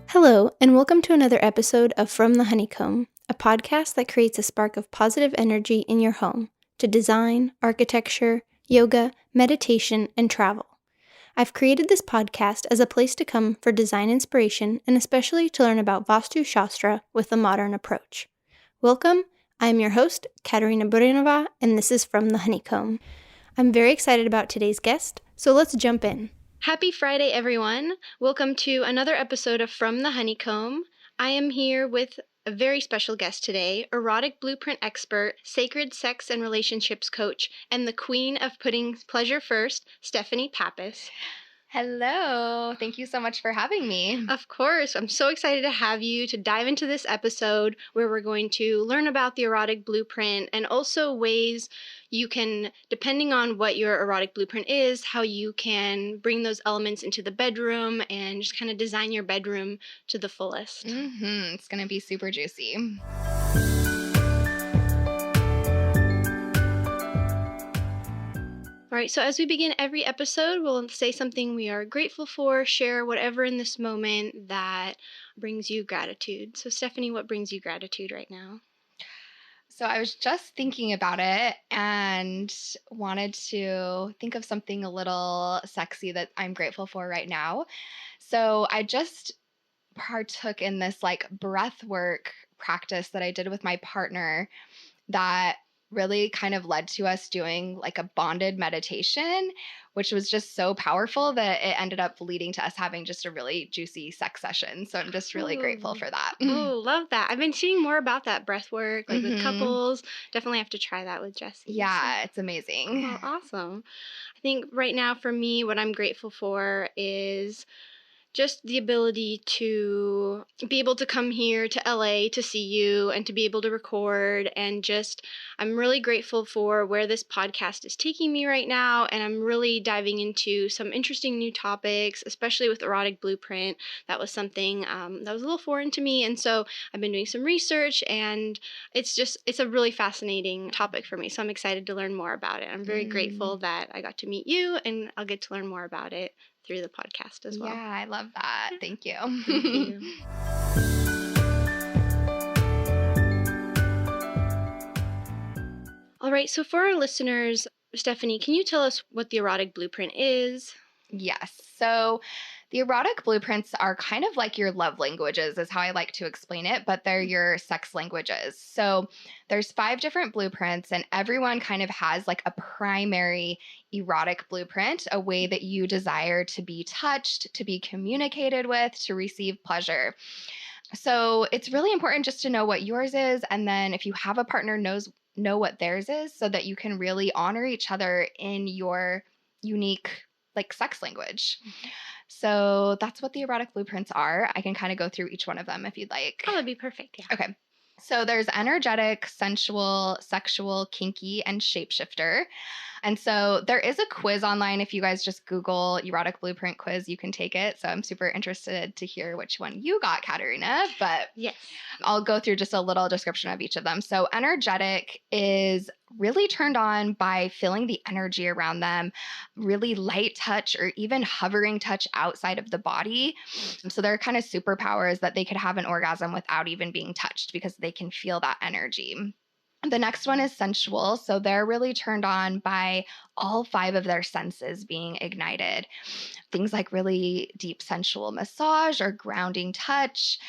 Hello, and welcome to another episode of From the Honeycomb, a podcast that creates a spark of positive energy in your home to design, architecture, yoga, meditation, and travel. I've created this podcast as a place to come for design inspiration and especially to learn about Vastu Shastra with a modern approach. Welcome, I am your host, Katerina and this is From the Honeycomb. I'm very excited about today's guest, so let's jump in. Happy Friday, everyone. Welcome to another episode of From the Honeycomb. I am here with a very special guest today, erotic blueprint expert, sacred sex and relationships coach, and the queen of putting pleasure first, Stephanie Pappas. Hello. Thank you so much for having me. Of course. I'm so excited to have you to dive into this episode where we're going to learn about the erotic blueprint and also ways you can, depending on what your erotic blueprint is, how you can bring those elements into the bedroom and just kind of design your bedroom to the fullest. It's going to be super juicy. All right, so as we begin every episode, we'll say something we are grateful for, share whatever in this moment that brings you gratitude. So Stephanie, what brings you gratitude right now? So I was just thinking about it and wanted to think of something a little sexy that I'm grateful for right now. So I just partook in this breath work practice that I did with my partner that really kind of led to us doing a bonded meditation, which was just so powerful that it ended up leading to us having just a really juicy sex session. So I'm just really grateful for that. Oh, love that. I've been seeing more about that breath work, with couples. Definitely have to try that with Jessie. Yeah, it's amazing. Oh, awesome. I think right now for me, what I'm grateful for is just the ability to be able to come here to LA to see you and to be able to record, and just I'm really grateful for where this podcast is taking me right now, and I'm really diving into some interesting new topics, especially with Erotic Blueprint. That was something that was a little foreign to me, and so I've been doing some research, and it's a really fascinating topic for me, so I'm excited to learn more about it. I'm very grateful that I got to meet you, and I'll get to learn more about it through the podcast as well. Yeah, I love that. Thank you. Thank you. All right, so for our listeners, Stephanie, can you tell us what the Erotic Blueprint is? Yes. So the erotic blueprints are kind of like your love languages, is how I like to explain it, but they're your sex languages. So there's 5 different blueprints, and everyone kind of has a primary erotic blueprint, a way that you desire to be touched, to be communicated with, to receive pleasure. So it's really important just to know what yours is, and then if you have a partner, know what theirs is, so that you can really honor each other in your unique sex language. So that's what the erotic blueprints are. I can kind of go through each one of them if you'd like. Oh, that'd be perfect. Yeah. Okay. So there's energetic, sensual, sexual, kinky, and shapeshifter. And so there is a quiz online. If you guys just Google erotic blueprint quiz, you can take it. So I'm super interested to hear which one you got, Katerina. But yes, I'll go through just a little description of each of them. So energetic is really turned on by feeling the energy around them, really light touch or even hovering touch outside of the body. So they're kind of superpowers that they could have an orgasm without even being touched because they can feel that energy. The next one is sensual. So they're really turned on by all 5 of their senses being ignited. Things like really deep sensual massage or grounding touch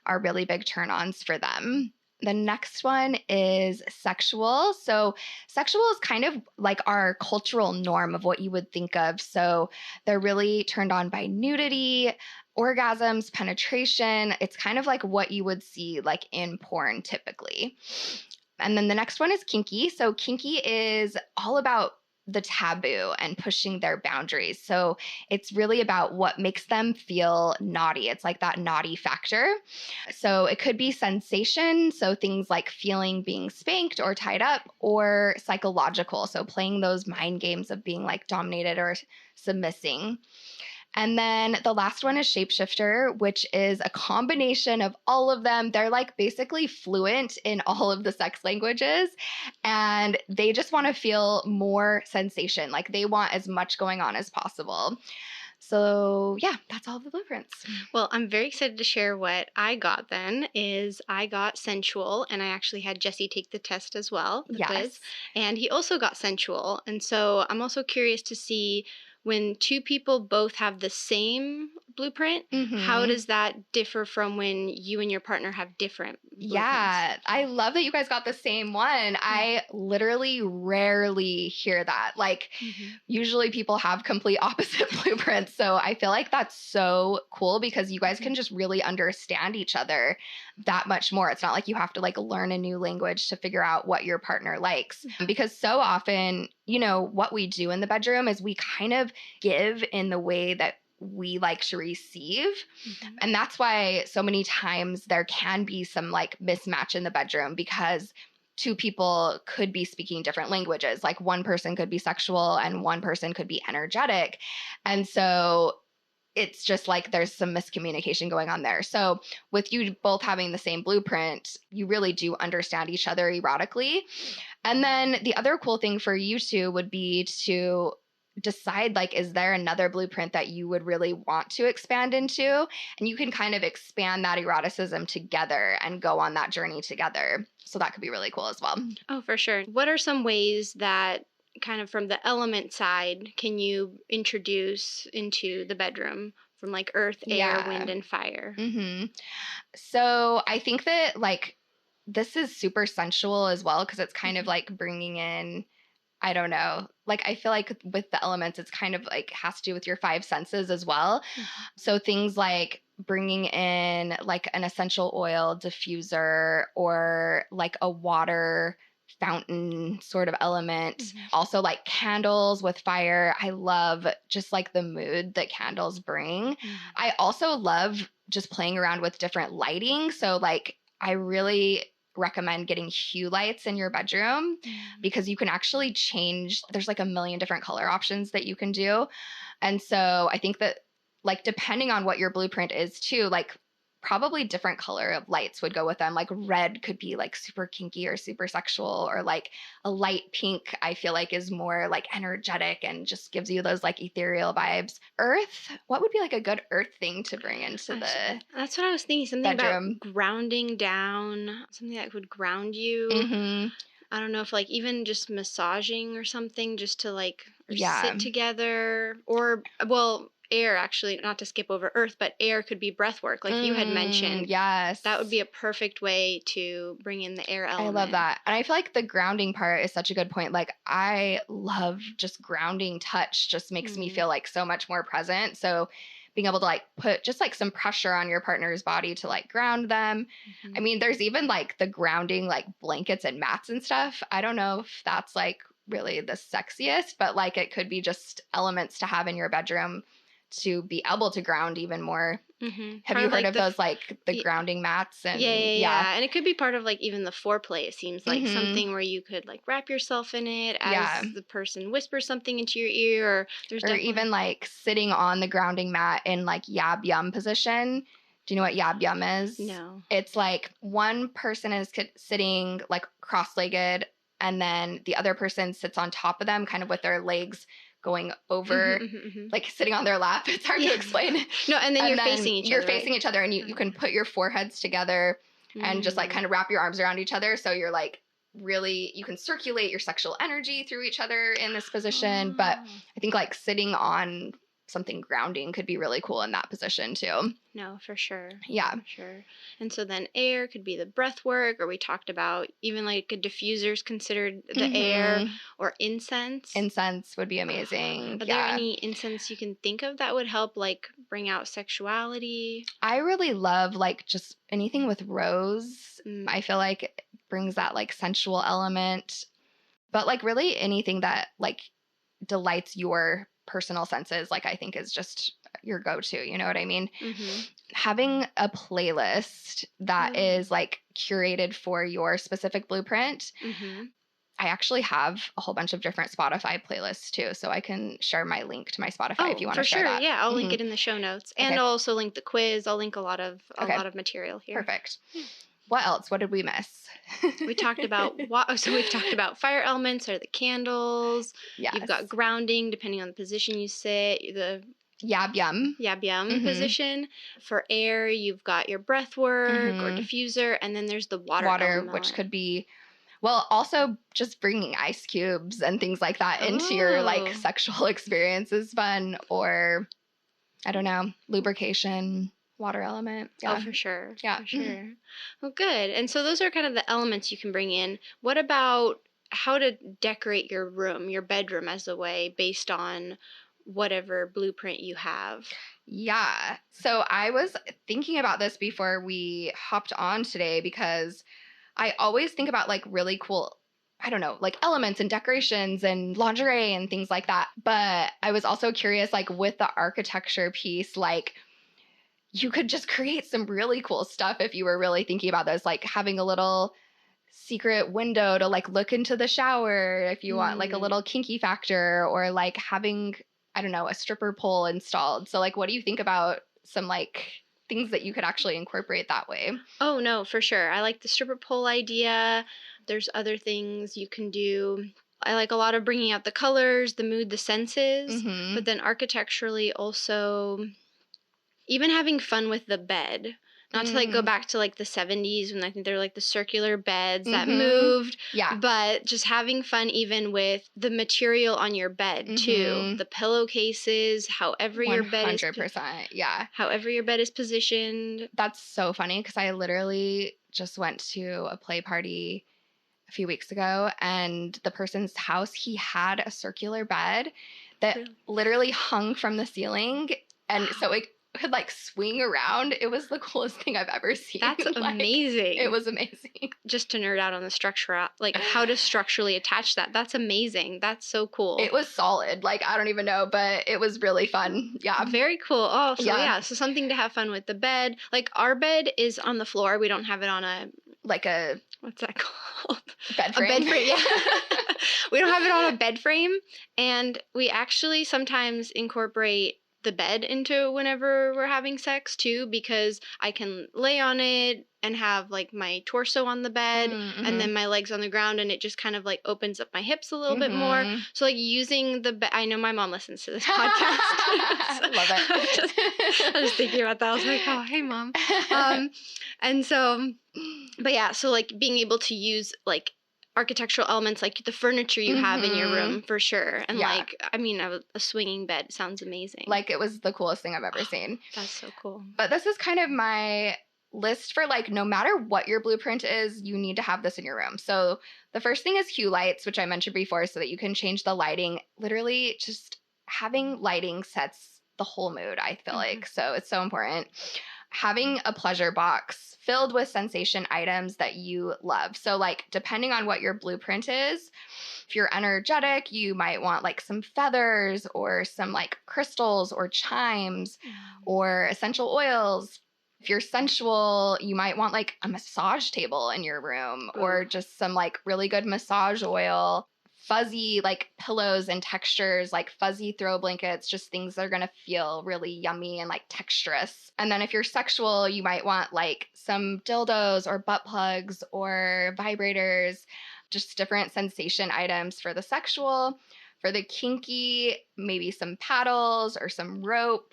are really big turn-ons for them. The next one is sexual. So sexual is kind of like our cultural norm of what you would think of. So they're really turned on by nudity, orgasms, penetration. It's kind of like what you would see in porn typically. And then the next one is kinky. So kinky is all about the taboo and pushing their boundaries. So it's really about what makes them feel naughty. It's like that naughty factor. So it could be sensation. So things like feeling being spanked or tied up, or psychological. So playing those mind games of being dominated or submissing. And then the last one is shapeshifter, which is a combination of all of them. They're like basically fluent in all of the sex languages, and they just want to feel more sensation. Like they want as much going on as possible. So yeah, that's all the blueprints. Well, I'm very excited to share what I got then. I got sensual, and I actually had Jesse take the test as well, the quiz. And he also got sensual. And so I'm also curious to see when two people both have the same blueprint, how does that differ from when you and your partner have different blueprints? Yeah, I love that you guys got the same one. I literally rarely hear that. Like, usually people have complete opposite blueprints. So I feel like that's so cool because you guys can just really understand each other that much more. It's not like you have to like learn a new language to figure out what your partner likes. Because so often, you know, what we do in the bedroom is we kind of give in the way that we like to receive. And that's why so many times there can be some like mismatch in the bedroom because two people could be speaking different languages. Like one person could be sexual and one person could be energetic. And so it's just like there's some miscommunication going on there. So with you both having the same blueprint, you really do understand each other erotically. And then the other cool thing for you two would be to decide, like, is there another blueprint that you would really want to expand into? And you can kind of expand that eroticism together and go on that journey together. So that could be really cool as well. Oh, for sure. What are some ways that kind of from the element side can you introduce into the bedroom from like earth, air, wind, and fire? So I think that like this is super sensual as well because it's kind of like bringing in, I don't know, like I feel like with the elements, it's kind of like has to do with your five senses as well. So things like bringing in like an essential oil diffuser or like a water fountain sort of element. Also like candles with fire. I love just like the mood that candles bring. I also love just playing around with different lighting. So like I really recommend getting hue lights in your bedroom because you can actually change. There's like a million different color options that you can do. And so I think that like depending on what your blueprint is too, like probably different color of lights would go with them. Like red could be like super kinky or super sexual, or like a light pink I feel like is more like energetic and just gives you those like ethereal vibes. Earth, what would be like a good earth thing to bring into the That's what I was thinking. Something bedroom. About grounding down, something that would ground you. I don't know if like even just massaging or something just to like sit together, or well, air actually, not to skip over earth, but air could be breath work like you had mentioned. Yes. That would be a perfect way to bring in the air element. I love that. And I feel like the grounding part is such a good point. Like I love just grounding touch just makes me feel like so much more present. So being able to like put just like some pressure on your partner's body to like ground them. I mean, there's even like the grounding like blankets and mats and stuff. I don't know if that's like really the sexiest, but like it could be just elements to have in your bedroom to be able to ground even more. Have you heard of those like the grounding mats? And yeah. And it could be part of like even the foreplay. It seems like something where you could like wrap yourself in it as the person whispers something into your ear, or even like sitting on the grounding mat in like yab yum position. Do you know what yab yum is? No. It's like one person is sitting like cross-legged and then the other person sits on top of them kind of with their legs going over, like sitting on their lap. It's hard to explain. No, and then you're facing each other. You're facing each other and you can put your foreheads together and just like kind of wrap your arms around each other. So you're like really, you can circulate your sexual energy through each other in this position. But I think like sitting on something grounding could be really cool in that position too. No, for sure. Yeah. For sure. And so then air could be the breath work, or we talked about even like a diffuser's considered the air, or incense. Incense would be amazing. Are there any incense you can think of that would help like bring out sexuality? I really love like just anything with rose. I feel like it brings that like sensual element, but like really anything that like delights your personal senses, like I think is just your go-to, you know what I mean? Having a playlist that is like curated for your specific blueprint. I actually have a whole bunch of different Spotify playlists too, so I can share my link to my Spotify if you want to share that. Yeah, I'll link it in the show notes, and I'll also link the quiz. I'll link a lot of material here. Perfect. What else? What did we miss? We talked about we've talked about fire elements or the candles. Yes. You've got grounding depending on the position you sit. The Yab yum position. For air, you've got your breath work or diffuser, and then there's the water element, which could be, well, also just bringing ice cubes and things like that into your like sexual experience is fun, or I don't know, lubrication, water element. Yeah. Oh, for sure. Yeah. For sure. Well, good. And so those are kind of the elements you can bring in. What about how to decorate your room, your bedroom as a way based on whatever blueprint you have? Yeah. So I was thinking about this before we hopped on today, because I always think about like really cool, I don't know, like elements and decorations and lingerie and things like that. But I was also curious, like with the architecture piece, like you could just create some really cool stuff if you were really thinking about this, like having a little secret window to like look into the shower if you want like a little kinky factor, or like having, I don't know, a stripper pole installed. So like, what do you think about some like things that you could actually incorporate that way? Oh, no, for sure. I like the stripper pole idea. There's other things you can do. I like a lot of bringing out the colors, the mood, the senses, but then architecturally also even having fun with the bed. Not to like go back to like the 70s when I think they're like the circular beds that moved. Yeah. But just having fun even with the material on your bed too. The pillowcases, however your bed is. 100%. Yeah. However your bed is positioned. That's so funny because I literally just went to a play party a few weeks ago, and the person's house, he had a circular bed that literally hung from the ceiling. And so it could like swing around. It was the coolest thing I've ever seen. That's like, amazing. It was amazing. Just to nerd out on the structure, like how to structurally attach that. That's amazing. That's so cool. It was solid. Like, I don't even know, but it was really fun. Yeah. Very cool. Oh, so yeah. So something to have fun with the bed. Like our bed is on the floor. We don't have it on a, like a, what's that called? Bed frame. A bed frame, yeah. We don't have it on a bed frame. And we actually sometimes incorporate the bed into whenever we're having sex too, because I can lay on it and have like my torso on the bed and then my legs on the ground, and it just kind of like opens up my hips a little bit more. So like using the bed, I know my mom listens to this podcast. So love it. I was thinking about that. I was like, oh, hey mom. And so, but yeah, so like being able to use like architectural elements like the furniture you have in your room for sure. And like, I mean, a swinging bed sounds amazing. Like it was the coolest thing I've ever seen. That's so cool. But this is kind of my list for like, no matter what your blueprint is, you need to have this in your room. So the first thing is hue lights, which I mentioned before, so that you can change the lighting. Literally just having lighting sets the whole mood, I feel like. So it's so important. Having a pleasure box filled with sensation items that you love. So like depending on what your blueprint is, if you're energetic, you might want like some feathers or some like crystals or chimes or essential oils. If you're sensual, you might want like a massage table in your room or just some like really good massage oil. Fuzzy like pillows and textures, like fuzzy throw blankets, just things that are going to feel really yummy and like texturous. And then if you're sexual, you might want like some dildos or butt plugs or vibrators, just different sensation items for the sexual. For the kinky, maybe some paddles or some rope.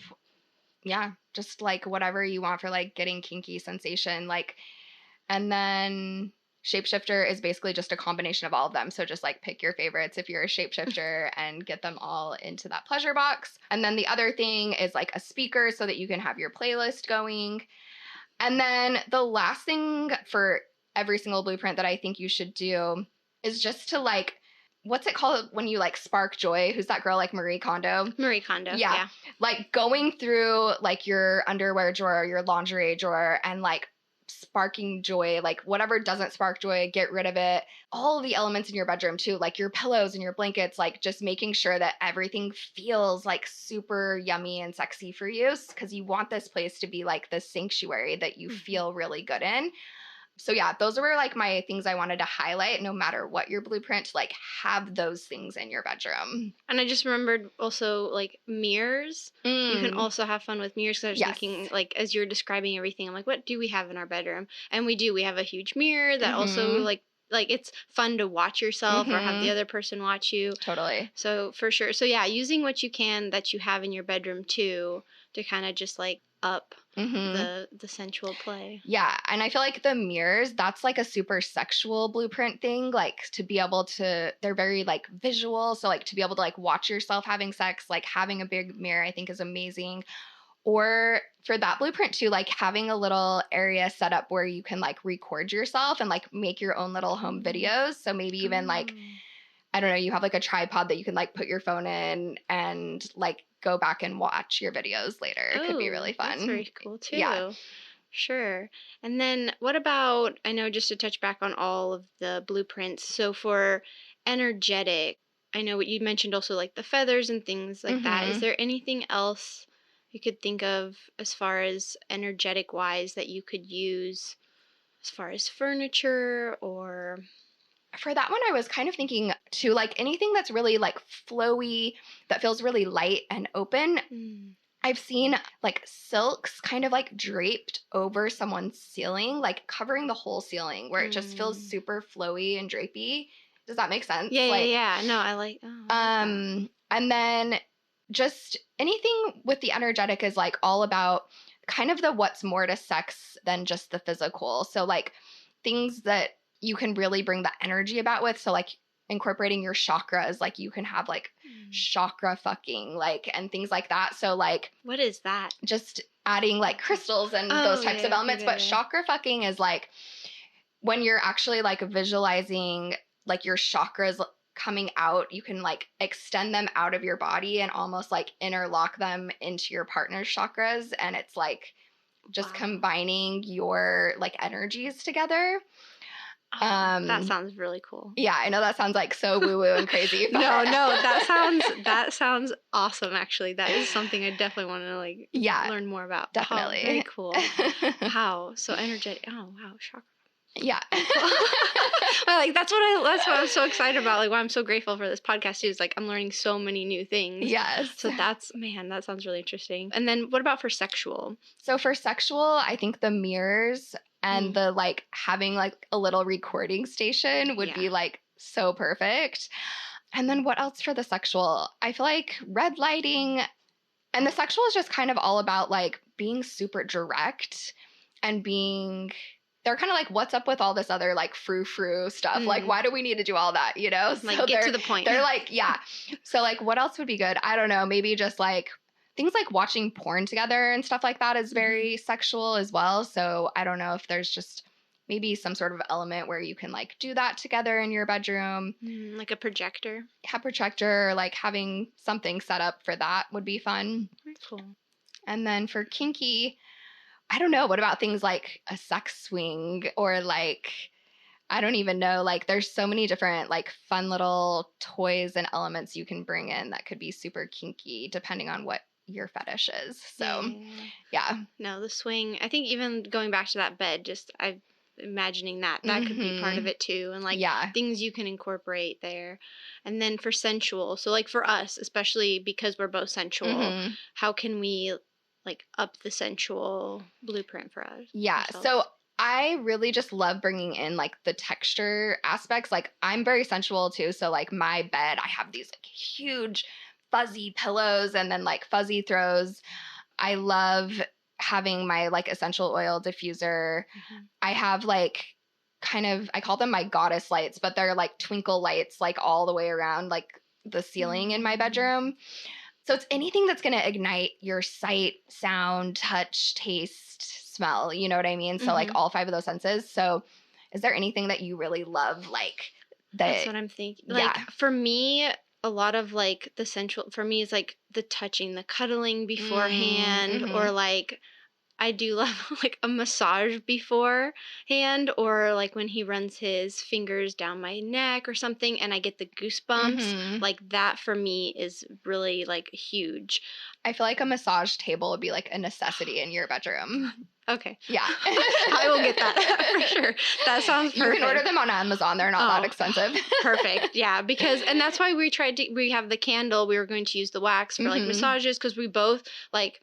Yeah, just like whatever you want for like getting kinky sensation. Like, and then shapeshifter is basically just a combination of all of them. So just like pick your favorites if you're a shapeshifter and get them all into that pleasure box. And then the other thing is like a speaker so that you can have your playlist going. And then the last thing for every single blueprint that I think you should do is just to like, what's it called when you like spark joy? Who's that girl, like Marie Kondo? Marie Kondo, yeah. Like going through like your underwear drawer, your lingerie drawer, and like sparking joy, like whatever doesn't spark joy, get rid of it. All the elements in your bedroom too, like your pillows and your blankets, like just making sure that everything feels like super yummy and sexy for you, because you want this place to be like the sanctuary that you feel really good in. So yeah, those were like my things I wanted to highlight. No matter what your blueprint, like have those things in your bedroom. And I just remembered also like mirrors. You can also have fun with mirrors. Because I was thinking, like, as you're describing everything, I'm like, what do we have in our bedroom? And we do. We have a huge mirror that also like it's fun to watch yourself or have the other person watch you. Totally. So for sure. So yeah, using what you can that you have in your bedroom too to kind of just like up the sensual play. Yeah. And I feel like the mirrors, that's like a super sexual blueprint thing. Like to be able to, they're very like visual. So like to be able to like watch yourself having sex, like having a big mirror, I think is amazing. Or for that blueprint too, like having a little area set up where you can like record yourself and like make your own little home videos. So maybe even like, I don't know, you have like a tripod that you can like put your phone in and like go back and watch your videos later. It could be really fun. That's very cool too. Yeah. Sure. And then what about, I know just to touch back on all of the blueprints. So for energetic, I know what you mentioned also like the feathers and things like that. Is there anything else you could think of as far as energetic wise that you could use as far as furniture or... For that one, I was kind of thinking too, like anything that's really like flowy, that feels really light and open. I've seen like silks kind of like draped over someone's ceiling, like covering the whole ceiling where it just feels super flowy and drapey. Does that make sense? Yeah, like, yeah. No, I like and then just anything with the energetic is like all about kind of the what's more to sex than just the physical. So like things that you can really bring the energy about with. So like incorporating your chakras, like you can have like chakra fucking, like, and things like that. So like, what is that? Just adding like crystals and those types of elements. But chakra fucking is like when you're actually like visualizing like your chakras coming out, you can like extend them out of your body and almost like interlock them into your partner's chakras. And it's like just combining your like energies together. That sounds really cool. Yeah, I know that sounds like so woo-woo and crazy. No, that sounds awesome actually. That is something I definitely want to like learn more about. Definitely. Oh, very cool. Wow. So energetic. Oh, wow. Chakra. Yeah. Like that's what I'm so excited about. Like why I'm so grateful for this podcast too is like I'm learning so many new things. Yes. So that sounds really interesting. And then what about for sexual? So for sexual, I think the mirrors and the like having like a little recording station would be like so perfect. And then what else for the sexual? I feel like red lighting, and the sexual is just kind of all about like being super direct and they're kind of like, what's up with all this other like frou-frou stuff? Like, why do we need to do all that? You know? Like, so get to the point. They're like, yeah. So like, what else would be good? I don't know. Maybe just like things like watching porn together and stuff like that is very sexual as well. So I don't know if there's just maybe some sort of element where you can like do that together in your bedroom. Like a projector. Yeah, projector, or like having something set up for that would be fun. Very cool. And then for kinky, I don't know. What about things like a sex swing or like, I don't even know. Like there's so many different like fun little toys and elements you can bring in that could be super kinky depending on what your fetish is. So yeah. No, the swing, I think even going back to that bed, just I'm imagining that could be part of it too. And like things you can incorporate there. And then for sensual, so like for us, especially because we're both sensual, how can we like up the sensual blueprint for us? Yeah. Ourselves? So I really just love bringing in like the texture aspects. Like I'm very sensual too. So like my bed, I have these like huge fuzzy pillows and then like fuzzy throws. I love having my like essential oil diffuser. I have like kind of, I call them my goddess lights, but they're like twinkle lights like all the way around like the ceiling in my bedroom. So it's anything that's going to ignite your sight, sound, touch, taste, smell. You know what I mean? So like all 5 of those senses. So is there anything that you really love? Like that's what I'm thinking. Like for me, a lot of like the sensual for me is like the touching, the cuddling beforehand, or like I do love like a massage beforehand, or like when he runs his fingers down my neck or something and I get the goosebumps. Like that for me is really like huge. I feel like a massage table would be like a necessity in your bedroom. Okay. Yeah. I will get that for sure. That sounds perfect. You can order them on Amazon. They're not that expensive. Perfect. Yeah. And that's why we have the candle. We were going to use the wax for like massages because we both like,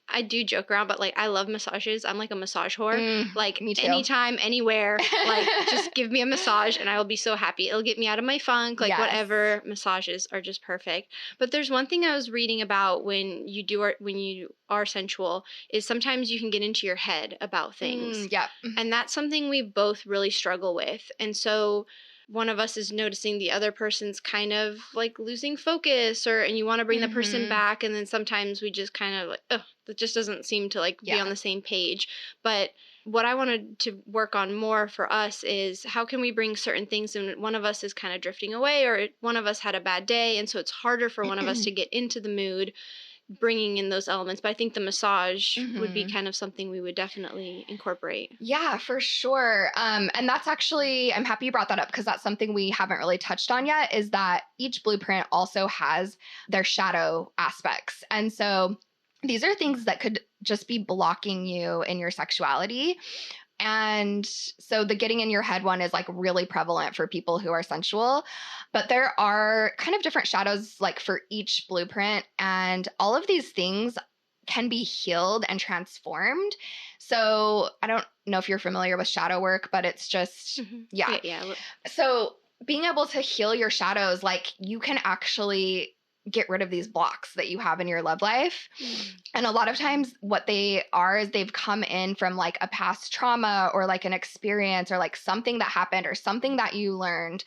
I do joke around, but like I love massages. I'm like a massage whore. Like me too. Anytime, anywhere, like just give me a massage and I will be so happy. It'll get me out of my funk, like whatever. Massages are just perfect. But there's one thing I was reading about when you are sensual is sometimes you can get into your head about things. Yeah. And that's something we both really struggle with. And so one of us is noticing the other person's kind of like losing focus and you want to bring the person back. And then sometimes we just kind of like, oh, that just doesn't seem to like be on the same page. But what I wanted to work on more for us is how can we bring certain things and one of us is kind of drifting away or one of us had a bad day. And so it's harder for one of us to get into the mood bringing in those elements. But I think the massage would be kind of something we would definitely incorporate. Yeah, for sure. And that's actually, I'm happy you brought that up because that's something we haven't really touched on yet is that each blueprint also has their shadow aspects. And so these are things that could just be blocking you in your sexuality. And so the getting in your head one is like really prevalent for people who are sensual, but there are kind of different shadows like for each blueprint. And all of these things can be healed and transformed. So I don't know if you're familiar with shadow work, but it's just, yeah. So being able to heal your shadows, like you can actually get rid of these blocks that you have in your love life. And a lot of times what they are is they've come in from like a past trauma or like an experience or like something that happened or something that you learned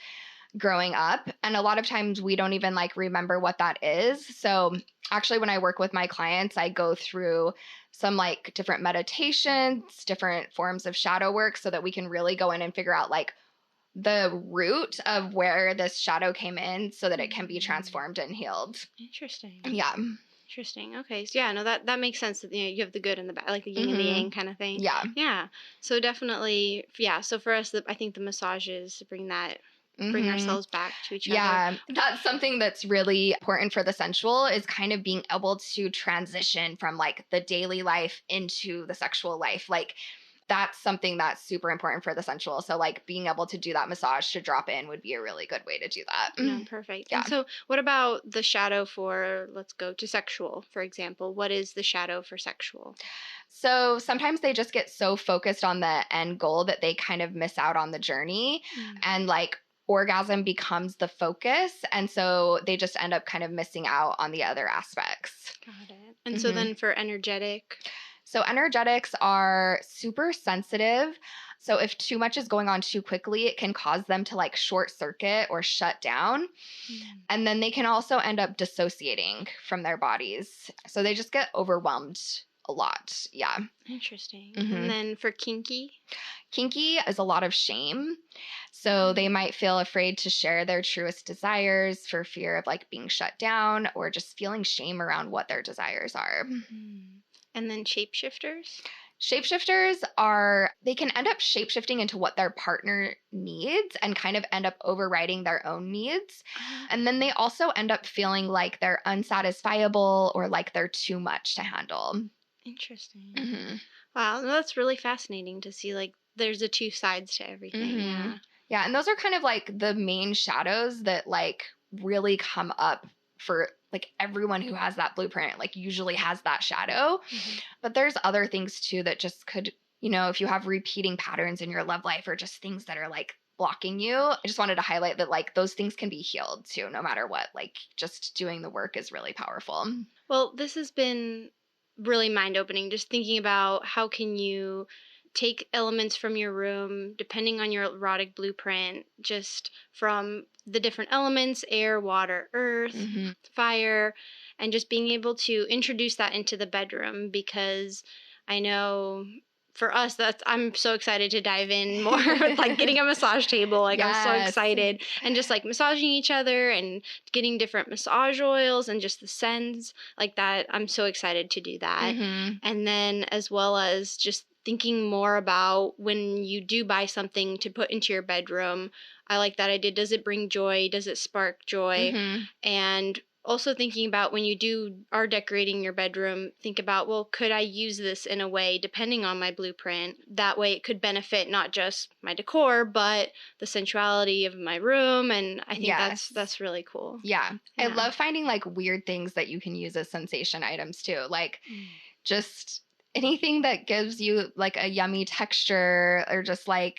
growing up. And a lot of times we don't even like remember what that is. So actually when I work with my clients, I go through some like different meditations, different forms of shadow work so that we can really go in and figure out like the root of where this shadow came in so that it can be transformed and healed. Interesting. Yeah. Interesting. Okay. So yeah, no, that makes sense that you have the good and the bad, like the yin and the yang kind of thing. Yeah. Yeah. So definitely, yeah. So for us, I think the massages bring ourselves back to each other. Yeah. That's something that's really important for the sensual is kind of being able to transition from like the daily life into the sexual life. Like that's something that's super important for the sensual. So like being able to do that massage to drop in would be a really good way to do that. No, perfect. Yeah. And so what about the shadow for, let's go to sexual, for example. What is the shadow for sexual? So sometimes they just get so focused on the end goal that they kind of miss out on the journey and like orgasm becomes the focus. And so they just end up kind of missing out on the other aspects. Got it. And so then for energetic? So energetics are super sensitive. So if too much is going on too quickly, it can cause them to like short circuit or shut down. And then they can also end up dissociating from their bodies. So they just get overwhelmed a lot. Yeah. Interesting. And then for kinky? Kinky is a lot of shame. So they might feel afraid to share their truest desires for fear of like being shut down or just feeling shame around what their desires are. And then shapeshifters? Shapeshifters they can end up shapeshifting into what their partner needs and kind of end up overriding their own needs. And then they also end up feeling like they're unsatisfiable or like they're too much to handle. Interesting. Wow, that's really fascinating to see like there's the two sides to everything. Yeah, and those are kind of like the main shadows that like really come up for like everyone who has that blueprint, like usually has that shadow. But there's other things too that just could, if you have repeating patterns in your love life or just things that are like blocking you, I just wanted to highlight that like those things can be healed too, no matter what. Like just doing the work is really powerful. Well, this has been really mind-opening, just thinking about how can you take elements from your room, depending on your erotic blueprint, just from the different elements, air, water, earth, fire, and just being able to introduce that into the bedroom, because I know for us, I'm so excited to dive in more with like getting a massage table. Like I'm so excited, and just like massaging each other and getting different massage oils and just the scents like that. I'm so excited to do that. And then as well as just thinking more about when you do buy something to put into your bedroom. I like that idea. Does it bring joy? Does it spark joy? And also thinking about when you are decorating your bedroom, think about, well, could I use this in a way, depending on my blueprint, that way it could benefit not just my decor, but the sensuality of my room. And I think that's really cool. Yeah. I love finding like weird things that you can use as sensation items too. Like just anything that gives you like a yummy texture, or just like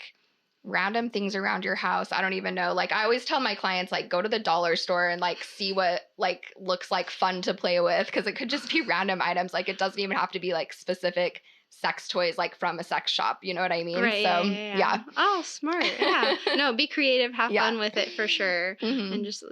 random things around your house. I don't even know. Like I always tell my clients, like, go to the dollar store and like see what like looks like fun to play with, because it could just be random items. Like it doesn't even have to be like specific sex toys like from a sex shop. You know what I mean? Right. So yeah. Oh, smart. Yeah. No, be creative, have fun with it for sure. And just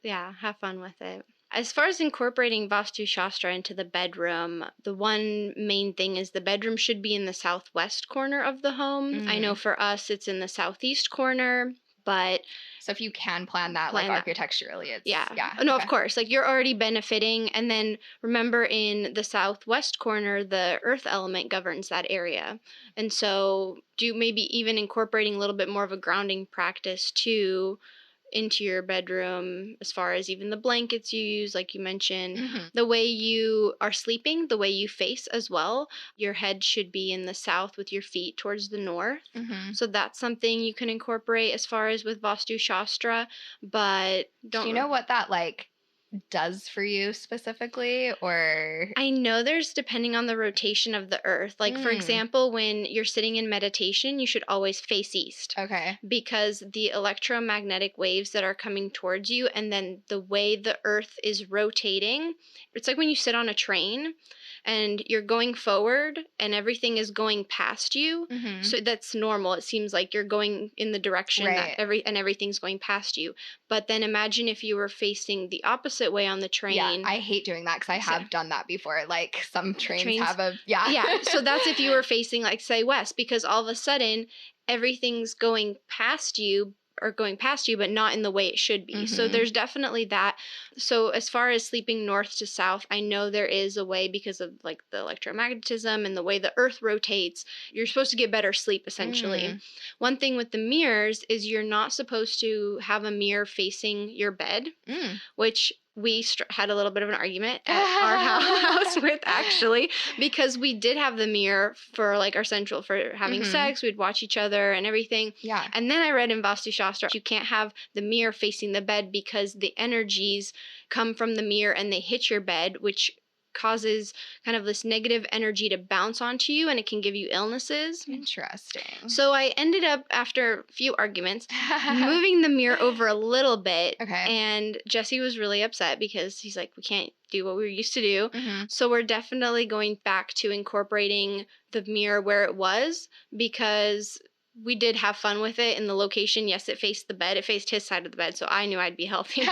have fun with it. As far as incorporating Vastu Shastra into the bedroom, the one main thing is the bedroom should be in the southwest corner of the home. I know for us it's in the southeast corner, but so if you can plan that architecturally, it's No, of course. Like you're already benefiting, and then remember in the southwest corner the earth element governs that area. And so do maybe even incorporating a little bit more of a grounding practice too into your bedroom, as far as even the blankets you use, like you mentioned, the way you are sleeping, the way you face as well. Your head should be in the south with your feet towards the north. So that's something you can incorporate as far as with Vastu Shastra, but do you know what that like does for you specifically? Or I know there's depending on the rotation of the earth. Like for example, when you're sitting in meditation, you should always face east. Okay. Because the electromagnetic waves that are coming towards you, and then the way the earth is rotating, it's like when you sit on a train and you're going forward and everything is going past you. So that's normal. It seems like you're going in the direction that everything's going past you. But then imagine if you were facing the opposite way on the train. Yeah, I hate doing that because I have done that before. Like some trains have a So that's if you were facing like say west, because all of a sudden everything's going past you, but not in the way it should be. So there's definitely that. So as far as sleeping north to south, I know there is a way, because of like the electromagnetism and the way the earth rotates, you're supposed to get better sleep essentially. One thing with the mirrors is you're not supposed to have a mirror facing your bed, which we had a little bit of an argument at our house with, actually, because we did have the mirror for like our central for having sex. We'd watch each other and everything. Yeah. And then I read in Vastu Shastra, you can't have the mirror facing the bed because the energies come from the mirror and they hit your bed, which causes kind of this negative energy to bounce onto you, and it can give you illnesses. Interesting. So I ended up, after a few arguments, moving the mirror over a little bit. Okay. And Jesse was really upset because he's like, we can't do what we were used to do. So we're definitely going back to incorporating the mirror where it was, because we did have fun with it in the location. Yes, it faced the bed. It faced his side of the bed, so I knew I'd be healthy.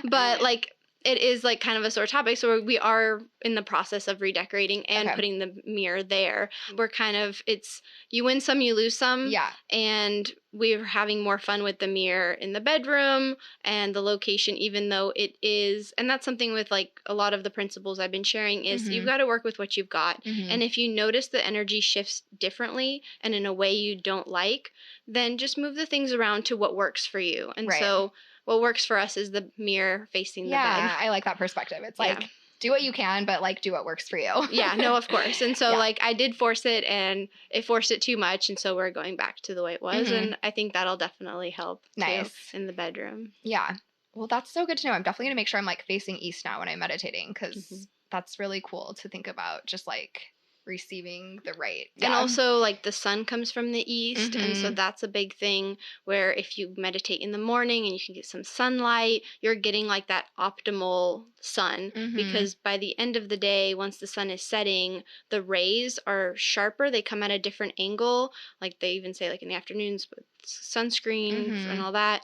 But like, it is like kind of a sore topic. So we are in the process of redecorating and putting the mirror there. We're kind of, it's you win some, you lose some. Yeah. And we're having more fun with the mirror in the bedroom and the location, even though it is, and that's something with like a lot of the principles I've been sharing is you've got to work with what you've got. And if you notice the energy shifts differently and in a way you don't like, then just move the things around to what works for you. And so what works for us is the mirror facing the bed. Yeah, I like that perspective. It's like, do what you can, but like do what works for you. Yeah, no, of course. And so like I did force it, and it forced it too much. And so we're going back to the way it was. And I think that'll definitely help too in the bedroom. Yeah. Well, that's so good to know. I'm definitely going to make sure I'm like facing east now when I'm meditating, because that's really cool to think about, just like receiving the right. And also like the sun comes from the east, and so that's a big thing, where if you meditate in the morning and you can get some sunlight, you're getting like that optimal sun, because by the end of the day, once the sun is setting, the rays are sharper. They come at a different angle. Like they even say like in the afternoons with sunscreen and all that,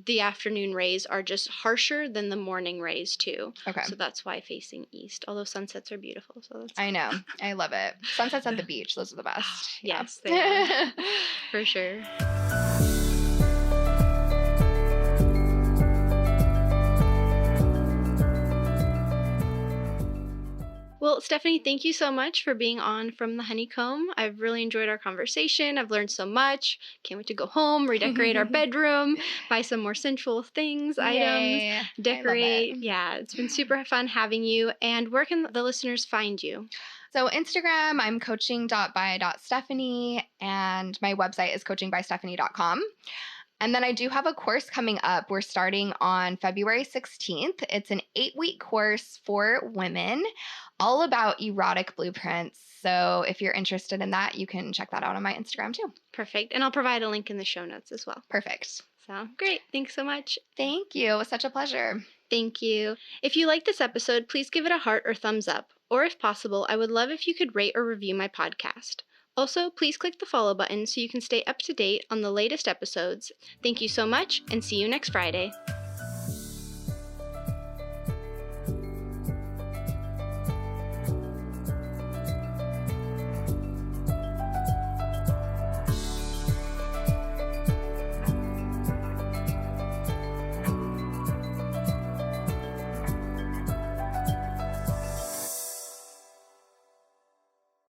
the afternoon rays are just harsher than the morning rays too. Okay. So that's why facing east, although sunsets are beautiful. So that's I know. I love it. Sunsets at the beach, those are the best. Yes, they are. For sure. Well, Stephanie, thank you so much for being on From the Honeycomb. I've really enjoyed our conversation. I've learned so much. Can't wait to go home, redecorate our bedroom, buy some more sensual things, Yay. items, decorate. Yeah, it's been super fun having you. And where can the listeners find you? So Instagram, I'm coaching.by.stephanie, and my website is coachingbystephanie.com. And then I do have a course coming up. We're starting on February 16th. It's an 8-week course for women, all about erotic blueprints. So if you're interested in that, you can check that out on my Instagram too. Perfect. And I'll provide a link in the show notes as well. Perfect. So great. Thanks so much. Thank you. It was such a pleasure. Thank you. If you like this episode, please give it a heart or thumbs up. Or if possible, I would love if you could rate or review my podcast. Also, please click the follow button so you can stay up to date on the latest episodes. Thank you so much, and see you next Friday.